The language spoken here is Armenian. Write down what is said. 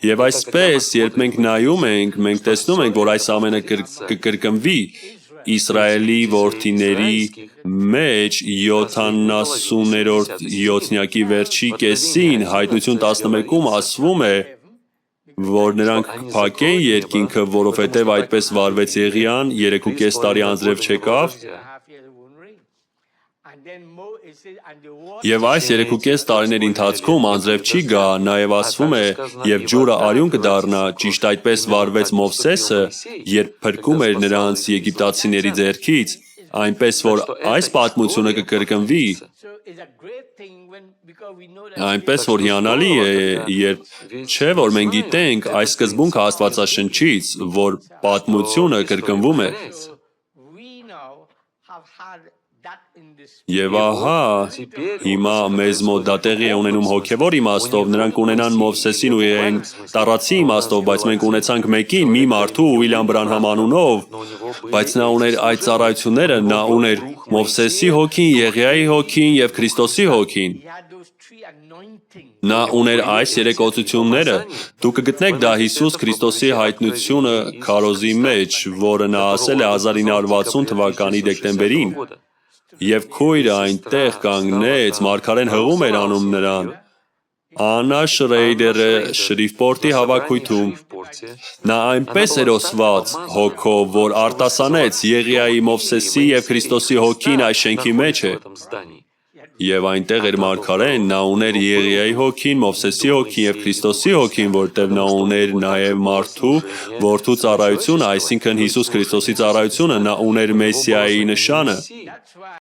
Եվ այսպես, երբ մենք նայում ենք, մենք տեսնում ենք, որ այս ամենը կկրկնվի Իսրայելի որդիների մեջ 70-րդ յոթնյակի վերջի կեսին Հայտնություն 11-ում ասվում է, որ նրանք կփակեն երկինքը, որովհետև այդպես վարվեց Եղիան, 3.5 տարի անձրև չեկավ, եւ այս 3.5 տարիների ընթացքում անձրև չի գա, նաեւ ասվում է, եւ ջուրը արյուն կդառնա, ճիշտ այդպես վարվեց Մովսեսը, երբ փրկում էր նրանց եգիպտացիների ձեռքից, այնպես որ այս պատմությունը կկրկնվի, այնպես որ հիանալի է, երբ չէ որ մենք գիտենք այս սկզբունքը Աստվածաշնչից, որ պատմությունը կրկնվում է։ Եվ ահա, հիմա մեզ մոտ դա տեղի է ունենում հոգևոր իմաստով, նրանք ունենան Մովսեսին ու Եղիային տառացի իմաստով, բայց մենք ունեցանք մեկին, մի մարդու Ուիլյամ Բրանհամ անունով, բայց նա ուներ այդ ծառայությունները, նա ուներ Մովսեսի հոգին, Եղիայի հոգին եւ Քրիստոսի հոգին։ Նա ուներ այս երեք օծությունները։ Դուք կգտնեք դա Հիսուս Քրիստոսի հայտնությունը քարոզի մեջ, որը նա ասել է 1960 թվականի դեկտեմբերին։ Եվ քույրը այնտեղ կանգնեց, մարգարեն հղում էր անում նրան, Աննա Շրեյդերը Շրիֆպորտի հավաքույթում։ Նա այնպես էր օսված հոգով, որ արտասանեց Եղիայի, Մովսեսի եւ Քրիստոսի հոգին այս շենքի մեջ է։ Եվ այնտեղ էր մարգարեն, նա ուներ Եղիայի հոգին, Մովսեսի հոգին եւ Քրիստոսի հոգին, որտեղ նա ուներ նաեւ մարդու որդու ծառայությունը, այսինքն Հիսուս Քրիստոսի ծառայությունը, նա ուներ Մեսիայի նշանը։